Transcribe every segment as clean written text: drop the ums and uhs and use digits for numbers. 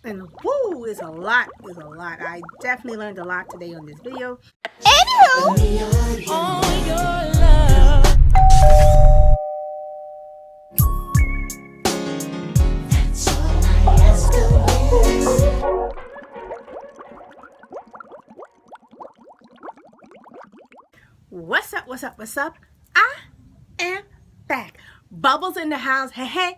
And woo, it's a lot. I definitely learned a lot today on this video. Anywho, all your love. That's all I ask of you. What's up? I am back. Bubbles in the house. Hey.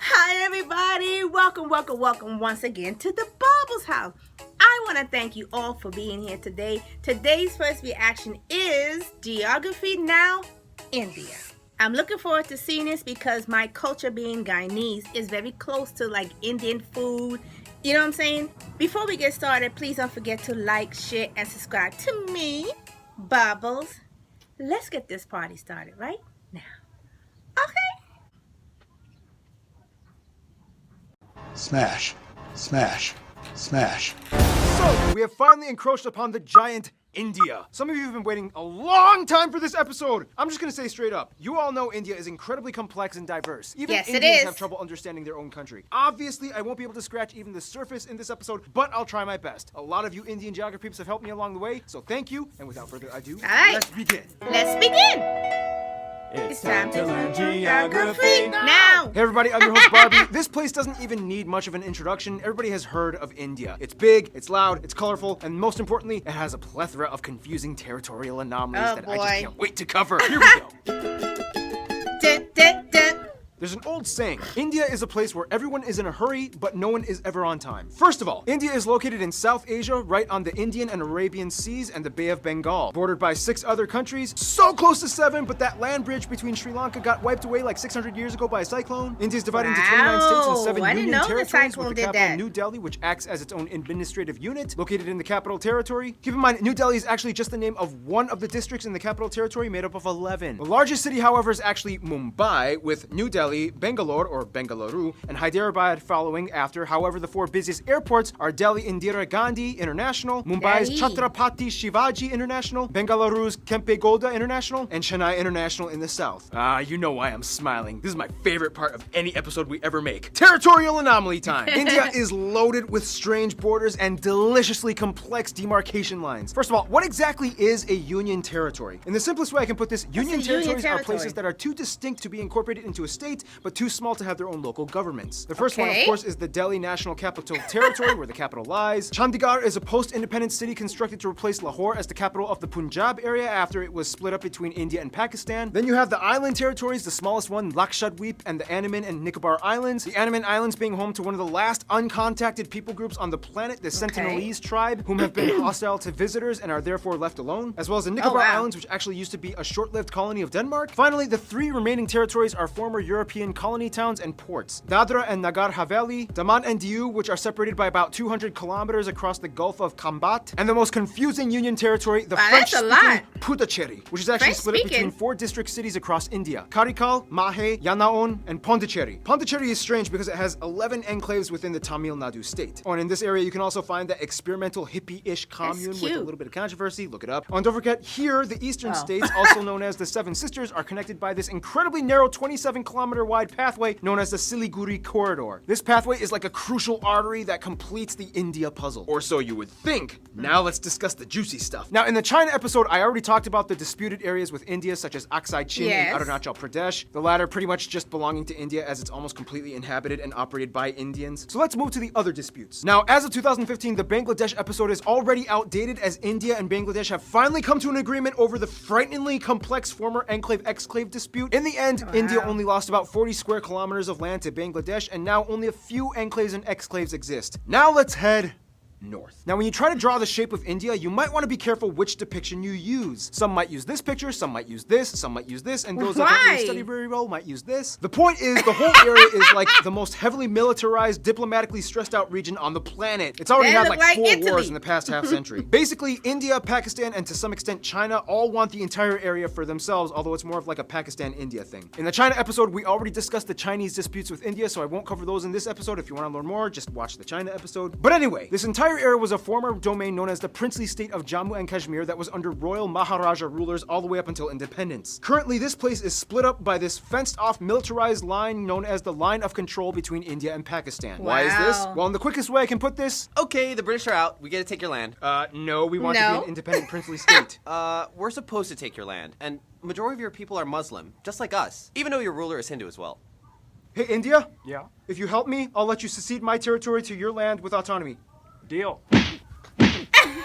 Hi, everybody. Welcome once again to the Bubbles house. I want to thank you all for being here today. Today's first reaction is Geography Now, India. I'm looking forward to seeing this because my culture being Guyanese is very close to like Indian food. You know what I'm saying? Before we get started, please don't forget to like, share, and subscribe to me, Bubbles. Let's get this party started right now. Okay. Smash, smash, smash. So, we have finally encroached upon the giant India. Some of you have been waiting a long time for this episode. I'm just gonna say straight up, you all know India is incredibly complex and diverse. Even Yes, it Indians is. have trouble understanding their own country. Obviously, I won't be able to scratch even the surface in this episode, but I'll try my best. A lot of you Indian geography peeps have helped me along the way, so thank you, and without further ado, right. let's begin. Let's begin. It's time to learn geography now. Hey everybody, I'm your host Barbie. This place doesn't even need much of an introduction. Everybody has heard of India. It's big, it's loud, it's colorful, and most importantly, it has a plethora of confusing territorial anomalies that I just can't wait to cover. Here we go. There's an old saying, India is a place where everyone is in a hurry, but no one is ever on time. First of all, India is located in South Asia, right on the Indian and Arabian Seas and the Bay of Bengal, bordered by 6 other countries, so close to 7, but that land bridge between Sri Lanka got wiped away like 600 years ago by a cyclone. India is divided into 29 states and 7 union territories, with the capital New Delhi, which acts as its own administrative unit, located in the capital territory. Keep in mind, New Delhi is actually just the name of one of the districts in the capital territory made up of 11. The largest city, however, is actually Mumbai, with New Delhi, Bangalore or Bengaluru, and Hyderabad following after. However, the 4 busiest airports are Delhi Indira Gandhi International, Mumbai's Chhatrapati Shivaji International, Bengaluru's Kempe Gowda International, and Chennai International in the south. You know why I'm smiling. This is my favorite part of any episode we ever make. Territorial anomaly time. India is loaded with strange borders and deliciously complex demarcation lines. First of all, what exactly is a union territory? In the simplest way I can put this, union territories are places that are too distinct to be incorporated into a state, but too small to have their own local governments. The first one, of course, is the Delhi National Capital Territory, where the capital lies. Chandigarh is a post-independent city constructed to replace Lahore as the capital of the Punjab area after it was split up between India and Pakistan. Then you have the island territories, the smallest one, Lakshadweep, and the Andaman and Nicobar Islands. The Andaman Islands being home to one of the last uncontacted people groups on the planet, the Sentinelese tribe, whom have been hostile to visitors and are therefore left alone, as well as the Nicobar Islands, which actually used to be a short-lived colony of Denmark. Finally, the 3 remaining territories are former European colony towns and ports. Dadra and Nagar Haveli, Daman and Diu, which are separated by about 200 kilometers across the Gulf of Khambat, and the most confusing union territory, the French-speaking Puducherry, which is actually split up between 4 district cities across India: Karikal, Mahe, Yanaon, and Pondicherry. Pondicherry is strange because it has 11 enclaves within the Tamil Nadu state. Oh, and in this area you can also find the experimental hippie-ish commune with a little bit of controversy. Look it up. Oh, and don't forget, here, the eastern states, also known as the 7 Sisters, are connected by this incredibly narrow 27-kilometer wide pathway known as the Siliguri Corridor. This pathway is like a crucial artery that completes the India puzzle. Or so you would think. Now let's discuss the juicy stuff. Now, in the China episode, I already talked about the disputed areas with India, such as Aksai Chin and Arunachal Pradesh. The latter pretty much just belonging to India, as it's almost completely inhabited and operated by Indians. So let's move to the other disputes. Now, as of 2015, the Bangladesh episode is already outdated, as India and Bangladesh have finally come to an agreement over the frighteningly complex former enclave-exclave dispute. In the end, India only lost about 40 square kilometers of land to Bangladesh, and now only a few enclaves and exclaves exist. Now let's head north. Now, when you try to draw the shape of India, you might want to be careful which depiction you use. Some might use this picture, some might use this, some might use this, and those that don't really study very well might use this. The point is, the whole area is like the most heavily militarized, diplomatically stressed out region on the planet. It's already had like 4 wars in the past half century. Basically, India, Pakistan, and to some extent China all want the entire area for themselves, although it's more of like a Pakistan-India thing. In the China episode, we already discussed the Chinese disputes with India, so I won't cover those in this episode. If you want to learn more, just watch the China episode. But anyway, this entire entire area was a former domain known as the princely state of Jammu and Kashmir that was under royal Maharaja rulers all the way up until independence. Currently, this place is split up by this fenced-off militarized line known as the Line of Control between India and Pakistan. Why is this? Wow. Well, in the quickest way I can put this, Okay, the British are out. We get to take your land. no, we want to be No. an independent princely state. We're supposed to take your land, and majority of your people are Muslim, just like us. Even though your ruler is Hindu as well. Hey, India? Yeah, If you help me, I'll let you secede my territory to your land with autonomy. deal.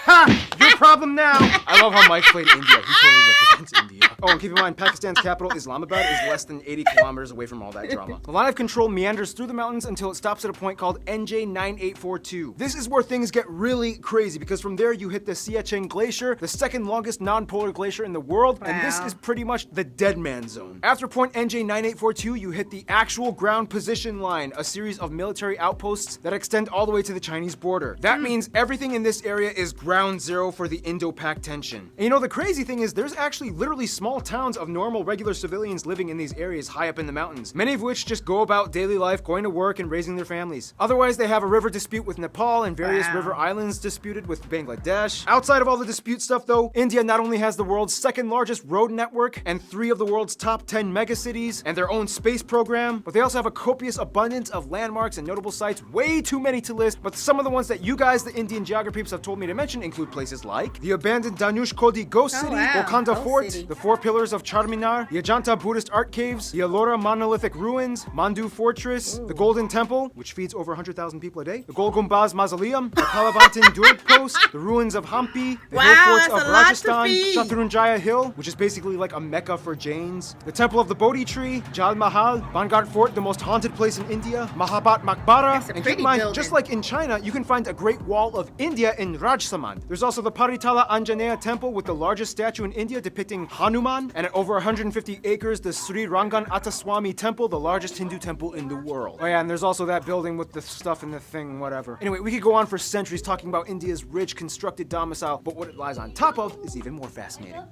Ha! Your problem now! I love how Mike played India. He totally represents India. Oh, and keep in mind, Pakistan's capital, Islamabad, is less than 80 kilometers away from all that drama. The line of control meanders through the mountains until it stops at a point called NJ9842. This is where things get really crazy, because from there you hit the Siachen Glacier, the second longest non-polar glacier in the world, and this Wow. is pretty much the dead man zone. After point NJ9842, you hit the actual ground position line, a series of military outposts that extend all the way to the Chinese border. That means everything in this area is ground zero for the Indo-Pak tension. And you know, the crazy thing is there's actually literally small towns of normal regular civilians living in these areas high up in the mountains, many of which just go about daily life, going to work and raising their families. Otherwise, they have a river dispute with Nepal and various Wow. river islands disputed with Bangladesh. Outside of all the dispute stuff though, India not only has the world's second largest road network and 3 of the world's top 10 megacities and their own space program, but they also have a copious abundance of landmarks and notable sites, way too many to list, but some of the ones that you guys, the Indian geography peeps, have told me to mention include places like the abandoned Danush Kodi Ghost City, wow. Golconda Ghost Fort, City. the 4 pillars of Charminar, the Ajanta Buddhist art caves, the Ellora monolithic ruins, Mandu Fortress, the Golden Temple, which feeds over 100,000 people a day, the Gol Gumbaz Mausoleum, the Kalavantan Durg Post, the ruins of Hampi, the Wow, hill forts that's of a lot to Rajasthan, feed. Shatrunjaya Hill, which is basically like a mecca for Jains, the Temple of the Bodhi Tree, Jal Mahal, Bangar Fort, the most haunted place in India, Mahabat Maqbara, That's a and keep pretty in mind, building. just like in China, you can find a Great Wall of India in Rajsamand. There's also the Paritala Anjaneya Temple with the largest statue in India depicting Hanuman, and at over 150 acres, the Sri Rangan Attaswamy Temple, the largest Hindu temple in the world. Oh yeah, and there's also that building with the stuff in the thing, whatever. Anyway, we could go on for centuries talking about India's rich constructed domicile, but what it lies on top of is even more fascinating.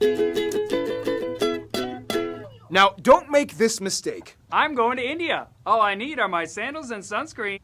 Now, don't make this mistake. I'm going to India. All I need are my sandals and sunscreen.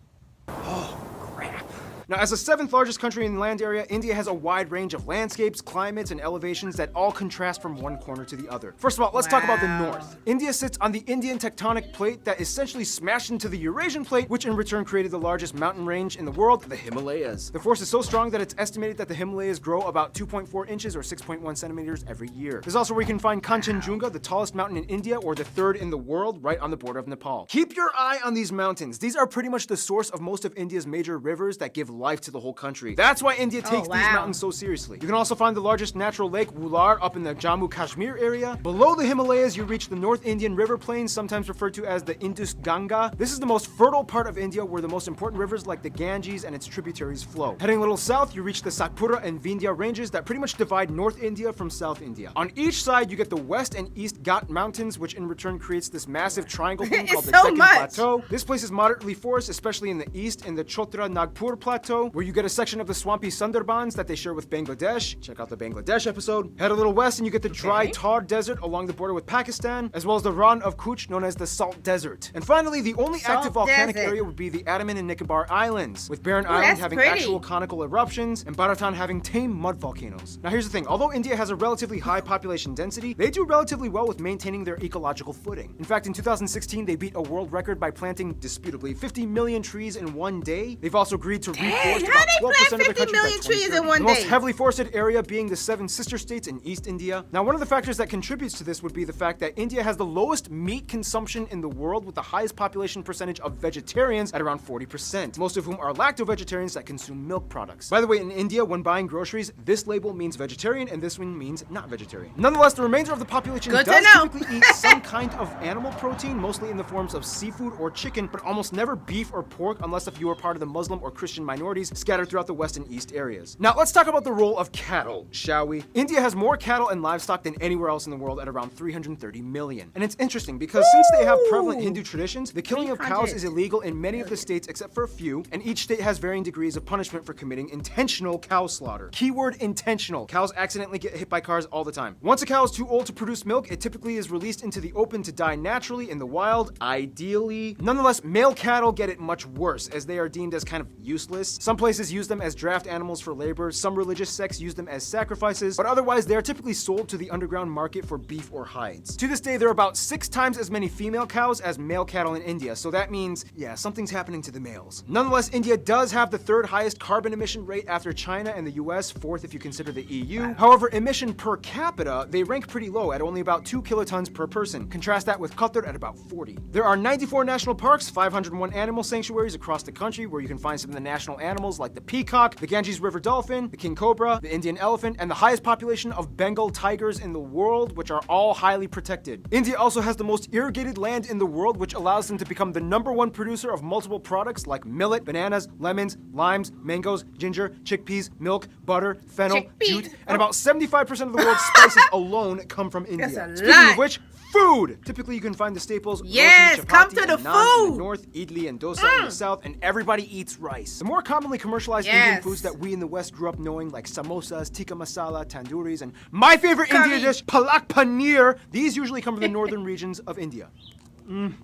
Now, as the 7th largest country in the land area, India has a wide range of landscapes, climates, and elevations that all contrast from one corner to the other. First of all, let's talk about the Wow. north. India sits on the Indian tectonic plate that essentially smashed into the Eurasian plate, which in return created the largest mountain range in the world, the Himalayas. The force is so strong that it's estimated that the Himalayas grow about 2.4 inches or 6.1 centimeters every year. There's also where you can find Kanchenjunga, the tallest mountain in India, or the 3rd in the world, right on the border of Nepal. Keep your eye on these mountains. These are pretty much the source of most of India's major rivers that give life to the whole country. That's why India takes these wow. mountains so seriously. You can also find the largest natural lake, Wular, up in the Jammu Kashmir area. Below the Himalayas, you reach the North Indian River Plain, sometimes referred to as the Indus Ganga. This is the most fertile part of India where the most important rivers like the Ganges and its tributaries flow. Heading a little south, you reach the Satpura and Vindhya ranges that pretty much divide North India from South India. On each side, you get the West and East Ghat Mountains, which in return creates this massive triangle thing It's called the so Deccan much. Plateau. This place is moderately forested, especially in the east in the Chotra Nagpur Plateau, where you get a section of the swampy Sundarbans that they share with Bangladesh. Check out the Bangladesh episode. Head a little west and you get the dry Okay. Thar Desert along the border with Pakistan, as well as the Rann of Kutch, known as the Salt Desert. And finally, the only Salt active volcanic Desert. area would be the Andaman and Nicobar Islands, with Barren Ooh, Island that's having pretty. actual conical eruptions and Bharatan having tame mud volcanoes. Now here's the thing, although India has a relatively high population density, they do relatively well with maintaining their ecological footing. In fact, in 2016, they beat a world record by planting, disputably, 50 million trees in one day. They've also agreed to reforest how about they 12% plant of the 50 country by million trees in 2030. one The most day? heavily forested area being the 7 sister states in East India. Now, one of the factors that contributes to this would be the fact that India has the lowest meat consumption in the world, with the highest population percentage of vegetarians at around 40%, most of whom are lacto-vegetarians that consume milk products. By the way, in India, when buying groceries, this label means vegetarian and this one means not vegetarian. Nonetheless, the remainder of the population Good to does know. typically eat some kind of animal protein, mostly in the forms of seafood or chicken, but almost never beef or pork unless if you are part of the Muslim or Christian minorities scattered throughout the west and east areas. Now, let's talk about the role of cattle, shall we? India has more cattle and livestock than anywhere else in the world at around 330 million. And it's interesting because since they have prevalent Hindu traditions, the killing of cows 300 is illegal in many of the states except for a few, and each state has varying degrees of punishment for committing intentional cow slaughter. Keyword intentional. Cows accidentally get hit by cars all the time. Once a cow is too old to produce milk, it typically is released into the open to die naturally in the wild, ideally. Nonetheless, male cattle get it much worse, as they are deemed as kind of useless pets. Some places use them as draft animals for labor, some religious sects use them as sacrifices, but otherwise they are typically sold to the underground market for beef or hides. To this day, there are about 6 times as many female cows as male cattle in India, so that means, yeah, something's happening to the males. Nonetheless, India does have the 3rd highest carbon emission rate after China and the US, 4th if you consider the EU. However, emission per capita, they rank pretty low at only about 2 kilotons per person. Contrast that with Qatar at about 40. There are 94 national parks, 501 animal sanctuaries across the country where you can find some of the national animals like the peacock, the Ganges River dolphin, the king cobra, the Indian elephant, and the highest population of Bengal tigers in the world, which are all highly protected. India also has the most irrigated land in the world, which allows them to become the #1 producer of multiple products like millet, bananas, lemons, limes, mangoes, ginger, chickpeas, milk, butter, fennel, jute, and about 75% of the world's spices alone come from India. That's a Speaking lot. of which, food! Typically you can find the staples Yes, roti, come chapati, to the and naan in food. the north, idli and dosa in the south, and everybody eats rice. The more commonly commercialized Indian Yes. foods that we in the West grew up knowing, like samosas, tikka masala, tandoori's, and my favorite Curry. Indian dish, palak paneer, these usually come from the northern regions of India.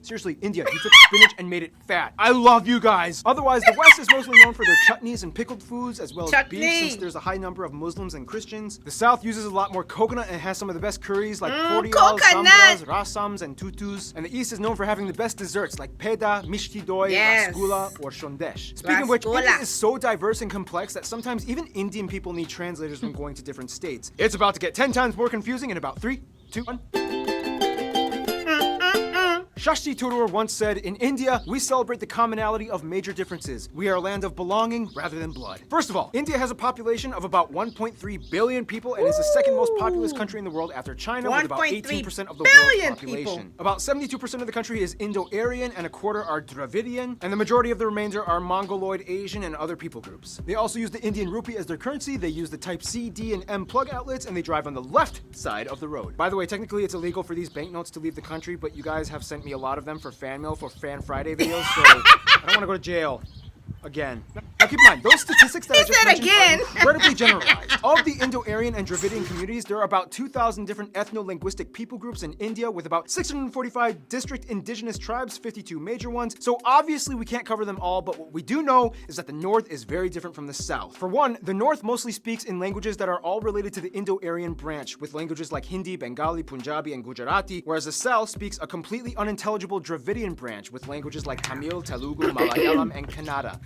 Seriously, India, you took spinach and made it fat. I love you guys. Otherwise, the West is mostly known for their chutneys and pickled foods, as well as beef, Chutney. since there's a high number of Muslims and Christians. The South uses a lot more coconut and has some of the best curries like porials, coconut. sambras, rasams, and tutus. And the East is known for having the best desserts like peda, mishti doi, Yes. rasgulla, or shondesh. Speaking of which, Rasgulla. India is so diverse and complex that sometimes even Indian people need translators when going to different states. It's about to get 10 times more confusing in about 3, 2, 1. Shashti Tharoor once said, "In India, we celebrate the commonality of major differences. We are a land of belonging rather than blood." First of all, India has a population of about 1.3 billion people and is the second most populous country in the world after China, with about 18% of the world's billion population. people. About 72% of the country is Indo-Aryan and a quarter are Dravidian, and the majority of the remainder are Mongoloid, Asian, and other people groups. They also use the Indian rupee as their currency, they use the type C, D, and M plug outlets, and they drive on the left side of the road. By the way, technically it's illegal for these banknotes to leave the country, but you guys have sent me a lot of them for fan mail for Fan Friday videos, so I don't want to go to jail. Again. Now keep in mind, those statistics that I just said mentioned again. are incredibly generalized. Of the Indo-Aryan and Dravidian communities, there are about 2,000 different ethno-linguistic people groups in India, with about 645 district indigenous tribes, 52 major ones. So obviously we can't cover them all, but what we do know is that the North is very different from the South. For one, the North mostly speaks in languages that are all related to the Indo-Aryan branch, with languages like Hindi, Bengali, Punjabi, and Gujarati, whereas the South speaks a completely unintelligible Dravidian branch, with languages like Tamil, Telugu, Malayalam, and Kannada.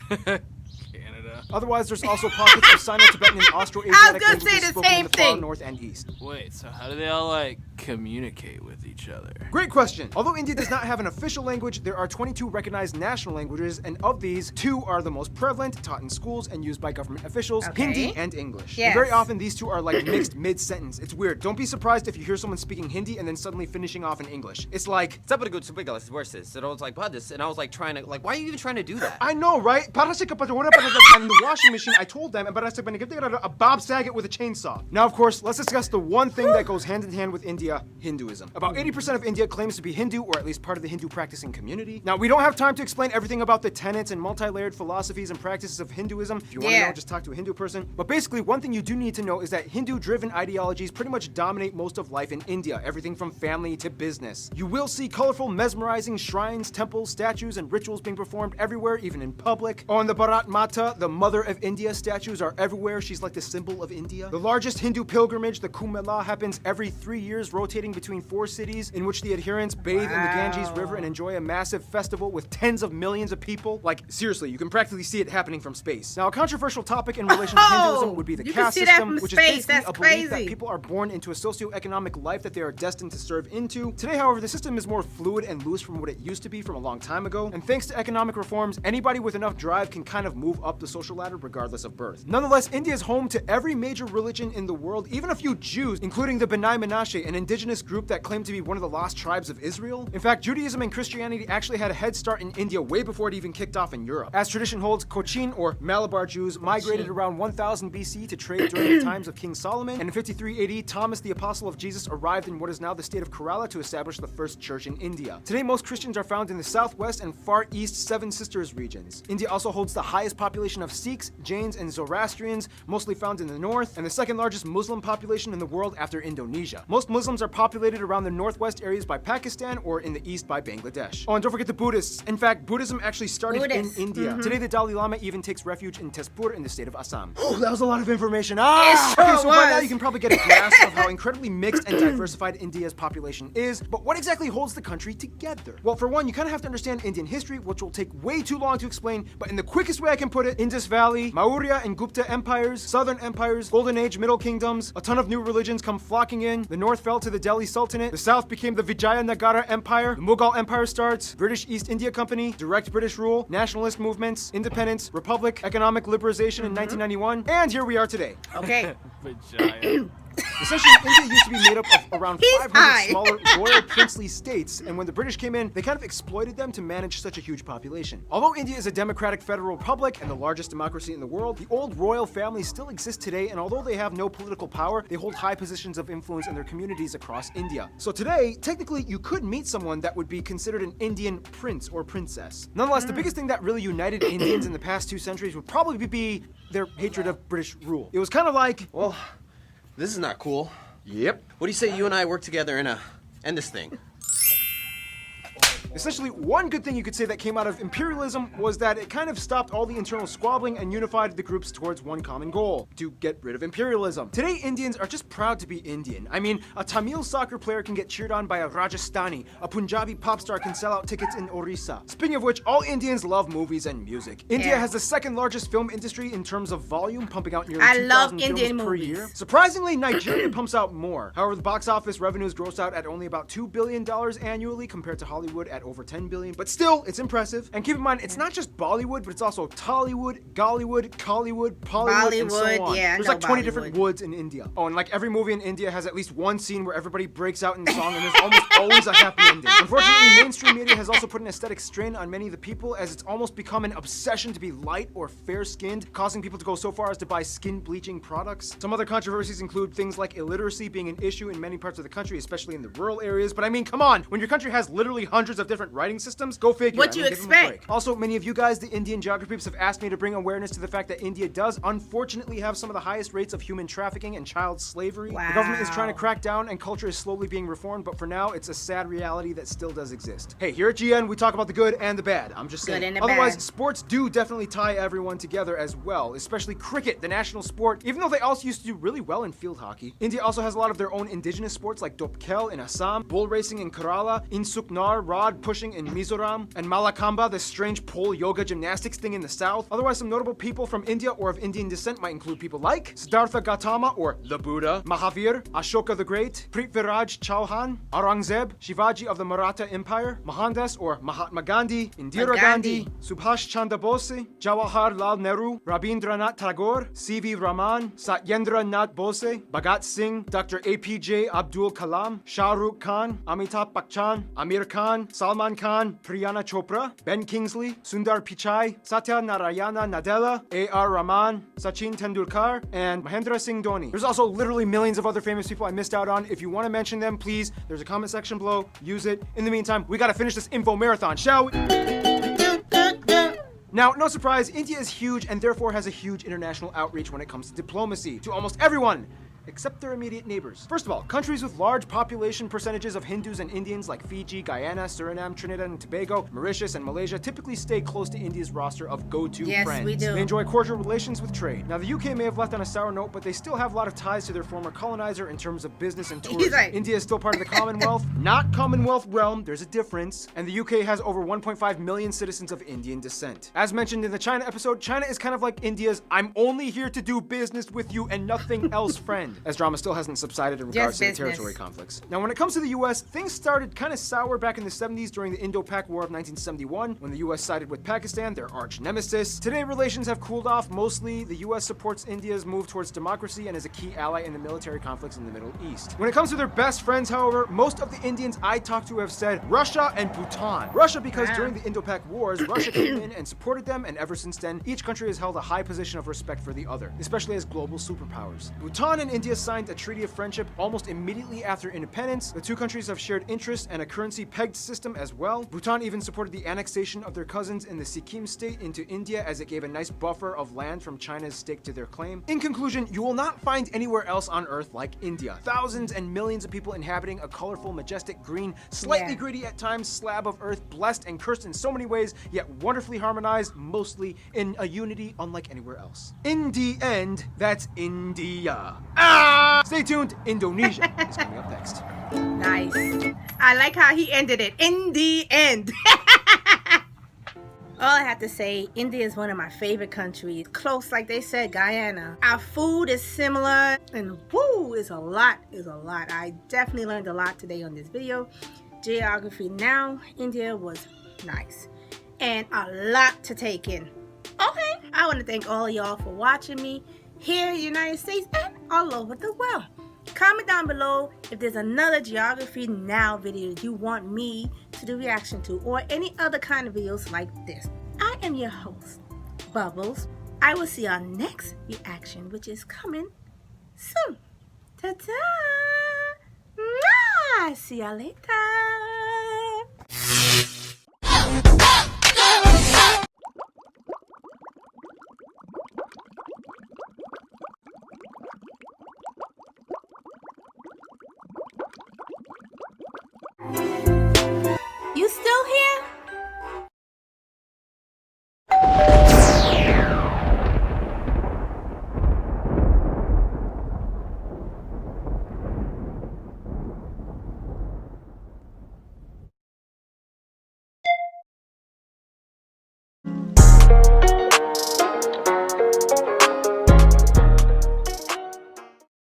Canada. Otherwise, there's also pockets of Sino-Tibetan and I Austro-Asiatic was gonna say languages the spoken in same the far thing. north and east. Wait, so how do they all, like, communicate with each other? Great question. Although India does not have an official language, there are 22 recognized national languages, and of these, 2 are the most prevalent, taught in schools, and used by government officials, Okay. Hindi and English. Yes. And very often, these two are like mixed mid-sentence. It's weird. Don't be surprised if you hear someone speaking Hindi and then suddenly finishing off in English. It's like, And I was like, "What this?" And I was like, why are you even trying to do that? I know, right? And the washing machine, I told them, a Bob Saget with a chainsaw. Now, of course, let's discuss the one thing that goes hand in hand with India, Hinduism. About 80% of India claims to be Hindu, or at least part of the Hindu practicing community. Now, we don't have time to explain everything about the tenets and multi-layered philosophies and practices of Hinduism. If you want to Yeah. know, just talk to a Hindu person. But basically, one thing you do need to know is that Hindu-driven ideologies pretty much dominate most of life in India, everything from family to business. You will see colorful, mesmerizing shrines, temples, statues, and rituals being performed everywhere, even in public. On the Bharat Mata, the Mother of India, statues are everywhere. She's like the symbol of India. The largest Hindu pilgrimage, the Kumbh Mela, happens every 3 years, rotating between 4 cities, in which the adherents bathe in the Ganges River and enjoy a massive festival with tens of millions of people. Like, seriously, you can practically see it happening from space. Now, a controversial topic in relation to Hinduism would be the You can caste see that system, from which space. is basically That's a belief that crazy. people are born into a socioeconomic life that they are destined to serve into. Today, however, the system is more fluid and loose from what it used to be from a long time ago, and thanks to economic reforms, anybody with enough drive can kind of move up the social ladder regardless of birth. Nonetheless, India is home to every major religion in the world, even a few Jews, including the B'nai Menashe, an indigenous group that claimed to be one of the lost tribes of Israel. In fact, Judaism and Christianity actually had a head start in India way before it even kicked off in Europe. As tradition holds, Cochin, or Malabar Jews, migrated around 1000 BC to trade during the times of King Solomon, and in 53 AD, Thomas, the apostle of Jesus, arrived in what is now the state of Kerala to establish the first church in India. Today, most Christians are found in the southwest and far east Seven Sisters regions. India also holds the highest population of Sikhs, Jains, and Zoroastrians, mostly found in the north, and the second largest Muslim population in the world after Indonesia. Most Muslims Muslims are populated around the northwest areas by Pakistan or in the east by Bangladesh. Oh, and don't forget the Buddhists. In fact, Buddhism actually started in India. Today, the Dalai Lama even takes refuge in Tezpur in the state of Assam. Oh, that was a lot of information. Okay, so by now you can probably get a grasp of how incredibly mixed and diversified India's population is, but what exactly holds the country together? Well, for one, you kind of have to understand Indian history, which will take way too long to explain, but in the quickest way I can put it, Indus Valley, Maurya and Gupta empires, southern empires, Golden Age, Middle Kingdoms, a ton of new religions come flocking in, the north fell to the Delhi Sultanate, the south became the Vijayanagara Empire, the Mughal Empire starts, British East India Company, direct British rule, nationalist movements, independence, republic, economic liberalization in 1991, and here we are today. Okay. Vagina. Essentially, India used to be made up of around 500 smaller royal princely states, and when the British came in, they kind of exploited them to manage such a huge population. Although India is a democratic federal republic and the largest democracy in the world, the old royal families still exist today, and although they have no political power, they hold high positions of influence in their communities across India. So today, technically, you could meet someone that would be considered an Indian prince or princess. Nonetheless, the biggest thing that really united Indians in the past 2 centuries would probably be their hatred of British rule. It was kind of like, Well, this is not cool. yep. What do you say you and I work together and end this thing? Essentially, one good thing you could say that came out of imperialism was that it kind of stopped all the internal squabbling and unified the groups towards one common goal, to get rid of imperialism. Today, Indians are just proud to be Indian. I mean, a Tamil soccer player can get cheered on by a Rajasthani, a Punjabi pop star can sell out tickets in Orissa. Speaking of which, all Indians love movies and music. India has the second largest film industry in terms of volume, pumping out nearly 2,000 films Indian per movies. year. Surprisingly, Nigeria pumps out more. However, the box office revenues gross out at only about $2 billion annually compared to Hollywood at over $10 billion. But still, it's impressive. And keep in mind, it's not just Bollywood, but it's also Tollywood, Gollywood, Collywood, Pollywood, and so Bollywood, on. yeah, I There's know like 20 different Bollywood. woods in India. Oh, and like every movie in India has at least one scene where everybody breaks out in song, and there's almost always a happy ending. Unfortunately, mainstream media has also put an aesthetic strain on many of the people, as it's almost become an obsession to be light or fair-skinned, causing people to go so far as to buy skin bleaching products. Some other controversies include things like illiteracy being an issue in many parts of the country, especially in the rural areas. But I mean, come on, when your country has literally hundreds of different writing systems, go figure. What I you mean, give 'em a expect? break. Also, many of you guys, the Indian geography peeps, have asked me to bring awareness to the fact that India does unfortunately have some of the highest rates of human trafficking and child slavery. The government is trying to crack down and culture is slowly being reformed, but for now, it's a sad reality that still does exist. Hey, here at GN, we talk about the good and the bad. I'm just saying. Good and the Otherwise, bad. sports do definitely tie everyone together as well, especially cricket, the national sport, even though they also used to do really well in field hockey. India also has a lot of their own indigenous sports like Dopkel in Assam, bull racing in Kerala, Insuknar, rod pushing in Mizoram, and Malakamba, the strange pole yoga gymnastics thing in the south. Otherwise, some notable people from India or of Indian descent might include people like Siddhartha Gautama or the Buddha, Mahavir, Ashoka the Great, Prithviraj Chauhan, Aurangzeb, Shivaji of the Maratha Empire, Mohandas or Mahatma Gandhi, Indira Gandhi, Subhash Chandra Bose, Jawaharlal Nehru, Rabindranath Tagore, C.V. Raman, Satyendra Nath Bose, Bhagat Singh, Dr. APJ Abdul Kalam, Shah Rukh Khan, Amitabh Bachchan, Amir Khan, Salman Khan, Priyana Chopra, Ben Kingsley, Sundar Pichai, Satya Narayana Nadella, A.R. Rahman, Sachin Tendulkar, and Mahendra Singh Dhoni. There's also literally millions of other famous people I missed out on. If you want to mention them, please, there's a comment section below. Use it. In the meantime, we gotta finish this info marathon, shall we? Now, no surprise, India is huge and therefore has a huge international outreach when it comes to diplomacy to almost everyone, except their immediate neighbors. First of all, countries with large population percentages of Hindus and Indians like Fiji, Guyana, Suriname, Trinidad and Tobago, Mauritius, and Malaysia typically stay close to India's roster of go-to Yes, friends. we do. They enjoy cordial relations with trade. Now, the UK may have left on a sour note, but they still have a lot of ties to their former colonizer in terms of business and tourism. right. India is still part of the Commonwealth, not Commonwealth realm, there's a difference, and the UK has over 1.5 million citizens of Indian descent. As mentioned in the China episode, China is kind of like India's "I'm only here to do business with you and nothing else" friend, as drama still hasn't subsided in regards to the business. territory conflicts. Now, when it comes to the US, things started kind of sour back in the 70s during the Indo-Pak War of 1971, when the US sided with Pakistan, their arch nemesis. Today, relations have cooled off. Mostly, the US supports India's move towards democracy and is a key ally in the military conflicts in the Middle East. When it comes to their best friends, however, most of the Indians I talked to have said Russia and Bhutan. Russia because during the Indo-Pak Wars, Russia came in and supported them, and ever since then, each country has held a high position of respect for the other, especially as global superpowers. Bhutan and India India signed a treaty of friendship almost immediately after independence. The two countries have shared interests and a currency-pegged system as well. Bhutan even supported the annexation of their cousins in the Sikkim state into India, as it gave a nice buffer of land from China's stake to their claim. In conclusion, you will not find anywhere else on Earth like India. Thousands and millions of people inhabiting a colorful, majestic, green, slightly gritty at times slab of Earth, blessed and cursed in so many ways, yet wonderfully harmonized, mostly in a unity unlike anywhere else. In the end, that's India. Stay tuned, Indonesia is coming up next. Nice. I like how he ended it. In the end. All I have to say, India is one of my favorite countries. Close, like they said, Guyana. Our food is similar, and woo, is a lot. I definitely learned a lot today on this video. Geography now, India was nice. And a lot to take in. Okay, I want to thank all of y'all for watching me here in the United States and all over the world. Comment down below if there's another Geography Now video you want me to do reaction to, or any other kind of videos like this. I am your host, Bubbles. I will see our next reaction, which is coming soon. Ta-ta! Mwah! See y'all later.